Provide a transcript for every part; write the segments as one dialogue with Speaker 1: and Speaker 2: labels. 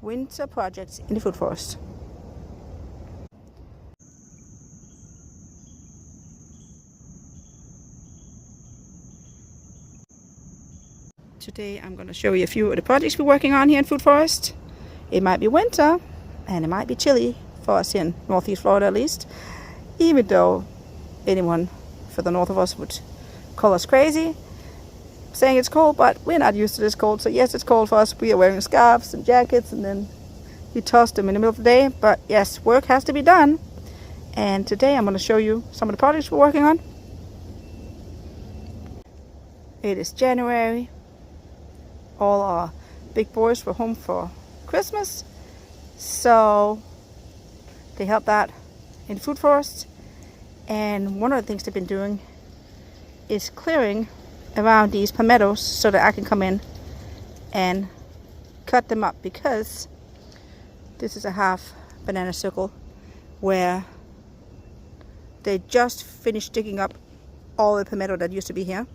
Speaker 1: winter projects in the food forest. Today I'm going to show you a few of the projects we're working on here in food forest. It might be winter and it might be chilly for us here in Northeast Florida at least, even though anyone for the north of us would call us crazy saying it's cold, but we're not used to this cold. So yes, it's cold for us. We are wearing scarves and jackets, and then we toss them in the middle of the day. But yes, work has to be done. And today I'm going to show you some of the projects we're working on. It is January. All our big boys were home for Christmas, so they helped out in the food forest. And one of the things they've been doing is clearing around these palmettos so that I can come in and cut them up, because this is a half banana circle where they just finished digging up all the palmetto that used to be here,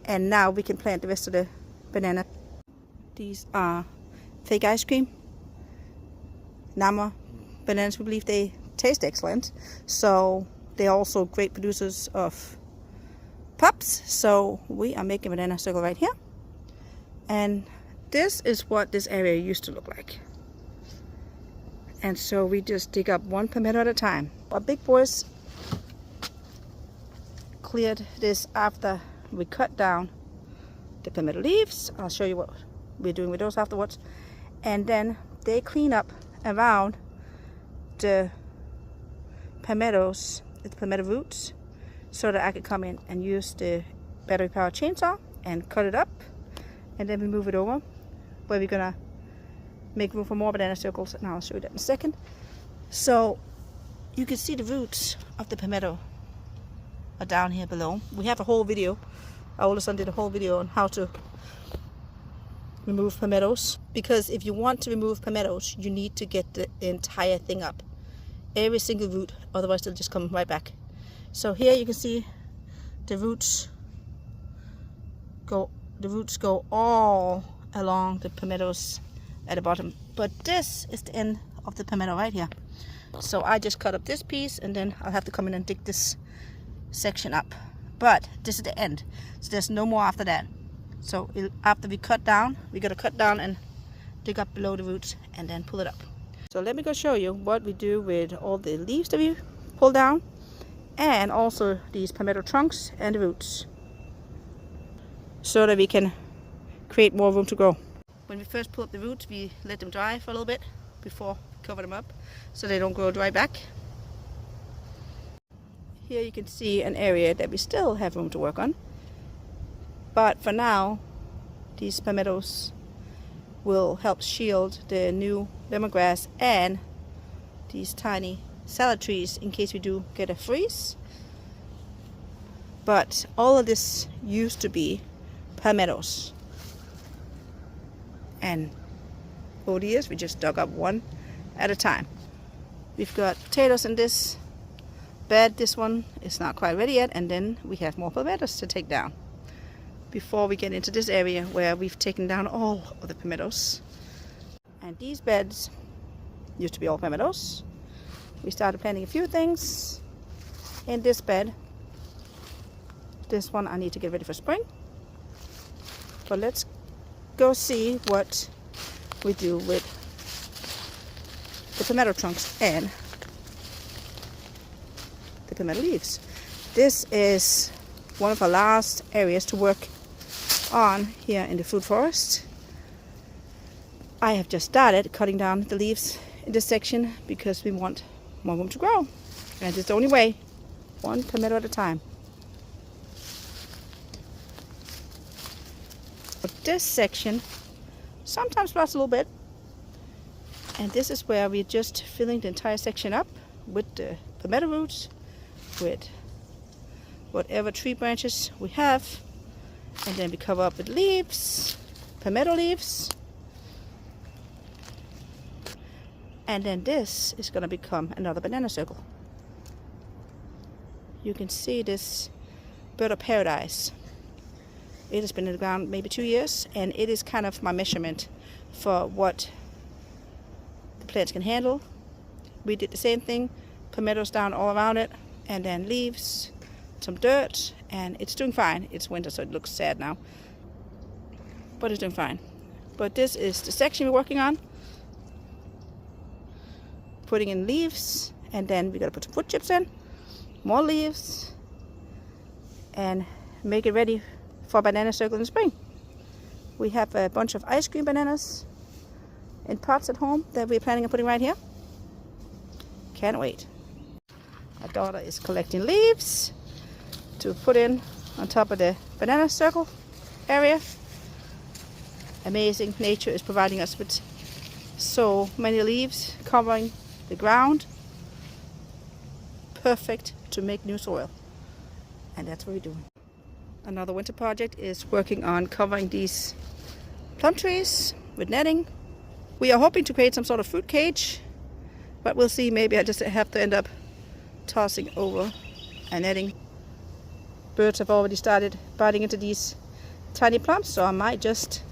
Speaker 1: and now we can plant the rest of the banana. These are fake ice cream Nama bananas. We believe they taste excellent, so they're also great producers of pups. So we are making a banana circle right here, and this is what this area used to look like. And so we just dig up one palmetto at a time. Our big boys cleared this after we cut down the palmetto leaves. I'll show you what we're doing with those afterwards. And then they clean up around the palmettos, the palmetto roots, so that I could come in and use the battery powered chainsaw and cut it up, and then we move it over where we're gonna make room for more banana circles, and I'll show you that in a second. So you can see the roots of the palmetto are down here below. We have a whole video. Our oldest son did a whole video on how to remove palmettos, because if you want to remove palmettos, you need to get the entire thing up, every single root, otherwise they'll just come right back. So here you can see the roots go all along the palmettos at the bottom, but this is the end of the palmetto right here. So I just cut up this piece, and then I'll have to come in and dig this section up, but this is the end, so there's no more after that. So after we cut down, we gotta cut down and dig up below the roots and then pull it up. So let me go show you what we do with all the leaves that we pull down, and also these palmetto trunks and the roots, so that we can create more room to grow. When we first pull up the roots, we let them dry for a little bit before we cover them up so they don't grow dry back. Here you can see an area that we still have room to work on, but for now these palmettos will help shield the new lemongrass and these tiny salad trees in case we do get a freeze. But all of this used to be palmettos, and over the years we just dug up one at a time. We've got potatoes in this bed. This one is not quite ready yet, and then we have more palmettos to take down before we get into this area where we've taken down all of the palmettos. And these beds used to be all palmettos. We started planting a few things in this bed. This one I need to get ready for spring. But let's go see what we do with the palmetto trunks and the palmetto leaves. This is one of our last areas to work on here in the food forest. I have just started cutting down the leaves in this section because we want more room to grow, and it's the only way, one palmetto at a time. But this section sometimes lasts a little bit, and this is where we're just filling the entire section up with the palmetto roots, with whatever tree branches we have, and then we cover up with leaves, palmetto leaves. And then this is going to become another banana circle. You can see this bird of paradise It has been in the ground maybe 2 years, and it is kind of my measurement for what the plants can handle. We did the same thing, palmettos down all around it, and then leaves, some dirt, and it's doing fine. It's winter, so it looks sad now, but it's doing fine. But this is the section we're working on, putting in leaves, and then we gotta put some wood chips in, more leaves, and make it ready for banana circle in the spring. We have a bunch of ice cream bananas in pots at home that we're planning on putting right here. Can't wait. My daughter is collecting leaves to put in on top of the banana circle area. Amazing. Nature is providing us with so many leaves covering the ground. Perfect to make new soil. And that's what we're doing. Another winter project is working on covering these plum trees with netting. We are hoping to create some sort of fruit cage, but we'll see. Maybe I just have to end up tossing over a netting. Birds have already started biting into these tiny plums, so I might just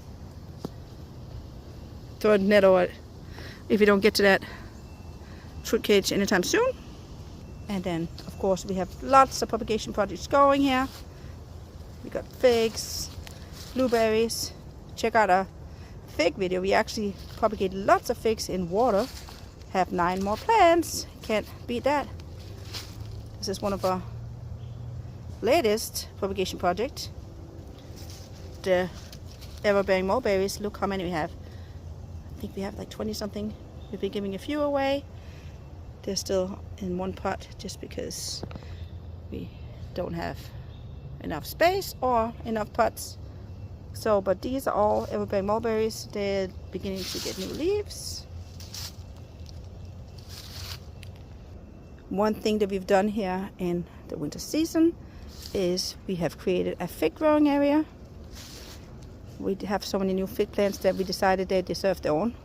Speaker 1: throw a net over it if we don't get to that fruit cage anytime soon. And then, of course, we have lots of propagation projects going here. We got figs, blueberries. Check out our fig video. We actually propagate lots of figs in water. Have 9 more plants. Can't beat that. This is one of our latest propagation project. The ever-bearing mulberries. Look how many we have. I think we have like 20 something. We've been giving a few away. They're still in one pot just because we don't have enough space or enough pots. So, but these are all ever-bearing mulberries. They're beginning to get new leaves. One thing that we've done here in the winter season is we have created a fig growing area. We have so many new fig plants that we decided they deserve their own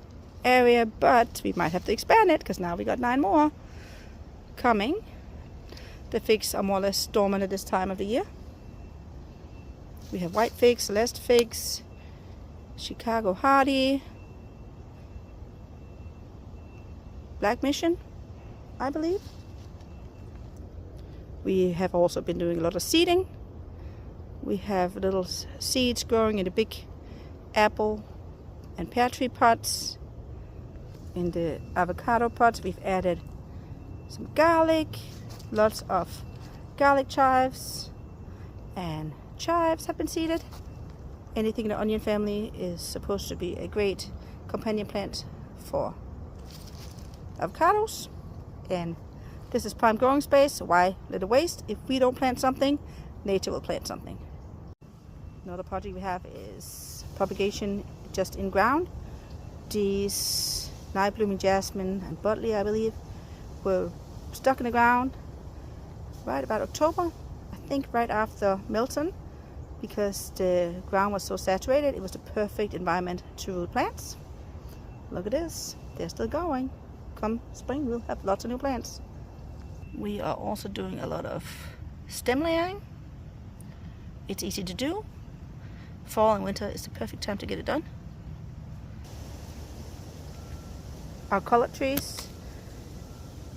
Speaker 1: area, but we might have to expand it because now we got 9 more coming. The figs are more or less dormant at this time of the year. We have white figs, Celeste figs, Chicago Hardy, Black Mission, I believe. We have also been doing a lot of seeding. We have little seeds growing in the big apple and pear tree pots. In the avocado pots, we've added some garlic, lots of garlic chives, and chives have been seeded. Anything in the onion family is supposed to be a great companion plant for avocados. And this is prime growing space. Why let it waste? If we don't plant something, nature will plant something. Another project we have is propagation just in ground. These night blooming jasmine and butley, I believe, were stuck in the ground right about October, I think right after Milton, because the ground was so saturated. It was the perfect environment to root plants. Look at this, they're still going. Come spring, we'll have lots of new plants. We are also doing a lot of stem layering. It's easy to do. Fall and winter is the perfect time to get it done. Our collard trees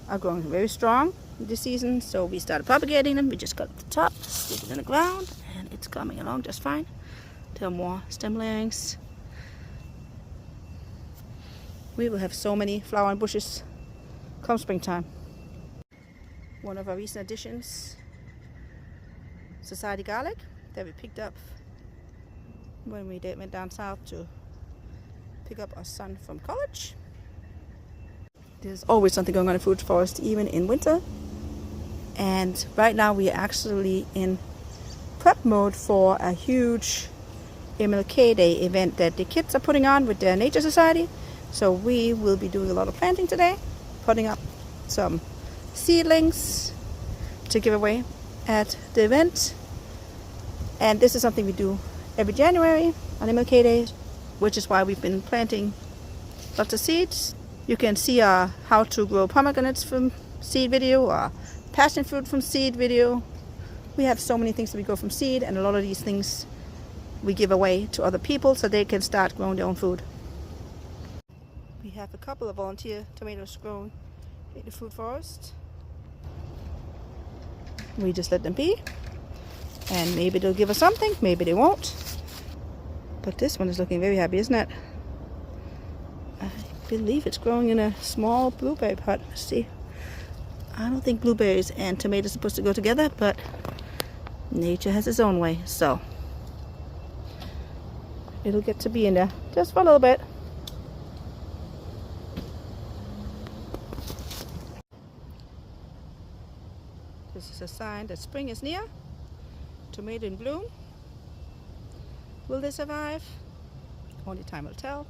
Speaker 1: are growing very strong this season, so we started propagating them. We just got at the top, stick it in the ground, and it's coming along just fine. There are more stem layerings. We will have so many flowering bushes come springtime. One of our recent additions, Society garlic, that we picked up when we went down south to pick up our son from college. There's always something going on in Food Forest, even in winter. And right now we are actually in prep mode for a huge MLK Day event that the kids are putting on with their Nature Society. So we will be doing a lot of planting today, putting up some seedlings to give away at the event. And this is something we do every January on MLK Day, which is why we've been planting lots of seeds. You can see our how to grow pomegranates from seed video, or passion fruit from seed video. We have so many things that we grow from seed, and a lot of these things we give away to other people so they can start growing their own food. We have a couple of volunteer tomatoes grown in the food forest. We just let them be, and maybe they'll give us something, maybe they won't. But this one is looking very happy, isn't it? I believe it's growing in a small blueberry pot. Let's see. I don't think blueberries and tomatoes are supposed to go together, but nature has its own way, so it'll get to be in there just for a little bit. This is a sign that spring is near. Tomato in bloom. Will they survive? Only time will tell.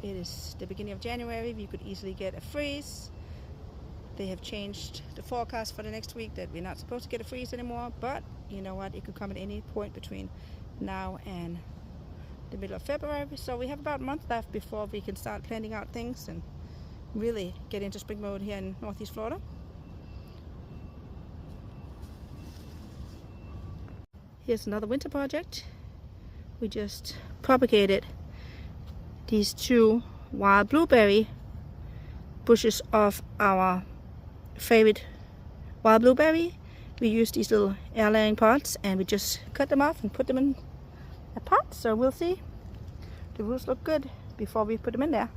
Speaker 1: It is the beginning of January. We could easily get a freeze. They have changed the forecast for the next week that we're not supposed to get a freeze anymore, but you know what? It could come at any point between now and the middle of February. So we have about a month left before we can start planning out things and really get into spring mode here in Northeast Florida. Here's another winter project. We just propagated these 2 wild blueberry bushes of our favorite wild blueberry. We used these little air layering pots and we just cut them off and put them in a pot. So we'll see. The roots look good before we put them in there.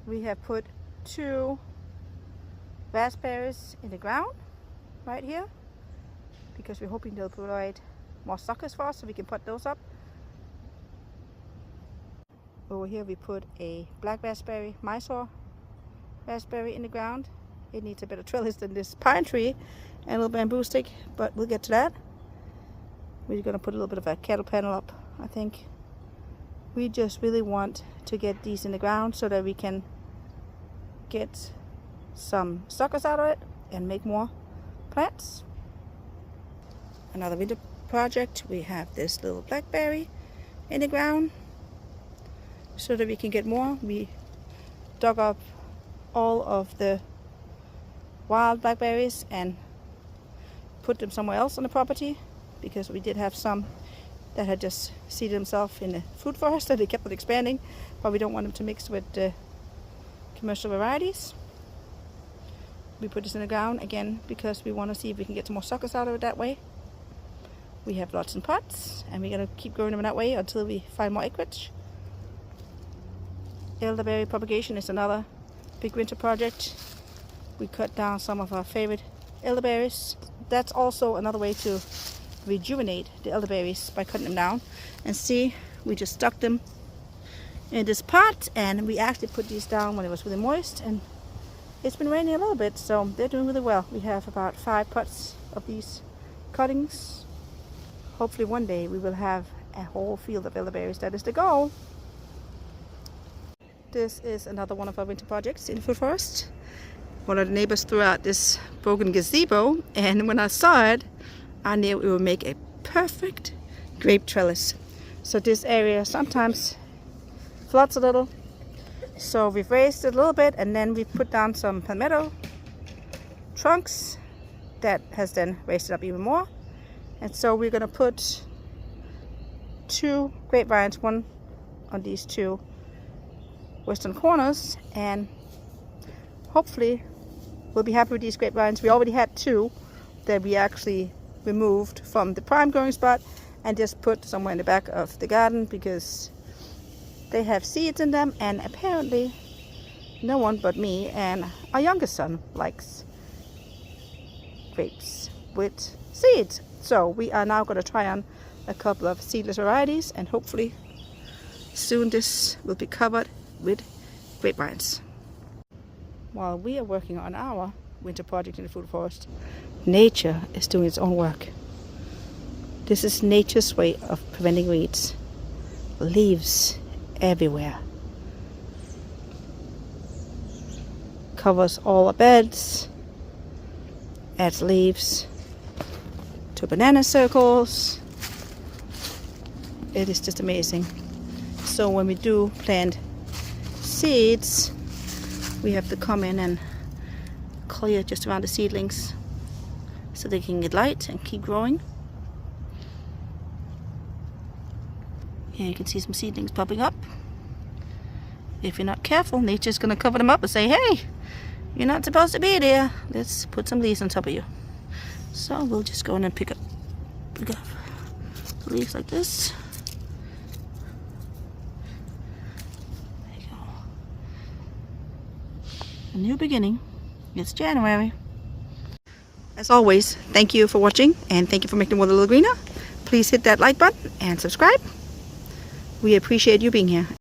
Speaker 1: We have put 2 raspberries in the ground right here, because we're hoping they'll provide more suckers for us so we can put those up. Over here we put a black raspberry, Mysore raspberry in the ground. It needs a better trellis than this pine tree and a little bamboo stick, but we'll get to that. We're going to put a little bit of a cattle panel up, I think. We just really want to get these in the ground so that we can get some suckers out of it and make more plants. Another winter project, we have this little blackberry in the ground so that we can get more. We dug up all of the wild blackberries and put them somewhere else on the property, because we did have some that had just seeded themselves in the food forest and they kept on expanding, but we don't want them to mix with the commercial varieties. We put this in the ground again because we want to see if we can get some more suckers out of it that way. We have lots in pots and we're going to keep growing them that way until we find more acreage. Elderberry propagation is another big winter project. We cut down some of our favorite elderberries. That's also another way to rejuvenate the elderberries, by cutting them down. And see, we just stuck them in this pot, and we actually put these down when it was really moist, and it's been raining a little bit, so they're doing really well. We have about 5 pots of these cuttings. Hopefully one day we will have a whole field of elderberries. That is the goal. This is another one of our winter projects in the food forest. One of the neighbors threw out this broken gazebo, and when I saw it, I knew it would make a perfect grape trellis. So this area sometimes floods a little, so we've raised it a little bit, and then we've put down some palmetto trunks that has then raised it up even more. And so we're going to put 2 grapevines, one on these 2 western corners, and hopefully we'll be happy with these grapevines. We already had 2 that we actually removed from the prime growing spot and just put somewhere in the back of the garden because they have seeds in them, and apparently no one but me and our youngest son likes grapes with seeds. So we are now going to try on a couple of seedless varieties, and hopefully soon this will be covered with grapevines. While we are working on our winter project in the food forest, nature is doing its own work. This is nature's way of preventing weeds. Leaves everywhere. Covers all our beds. Adds leaves to banana circles. It is just amazing. So when we do plant seeds, we have to come in and clear just around the seedlings so they can get light and keep growing. Here you can see some seedlings popping up. If you're not careful, nature's gonna cover them up and say, hey, you're not supposed to be there. Let's put some leaves on top of you. So we'll just go in and pick up leaves like this. There you go. A new beginning. It's January. As always, thank you for watching and thank you for making the world a little greener. Please hit that like button and subscribe. We appreciate you being here.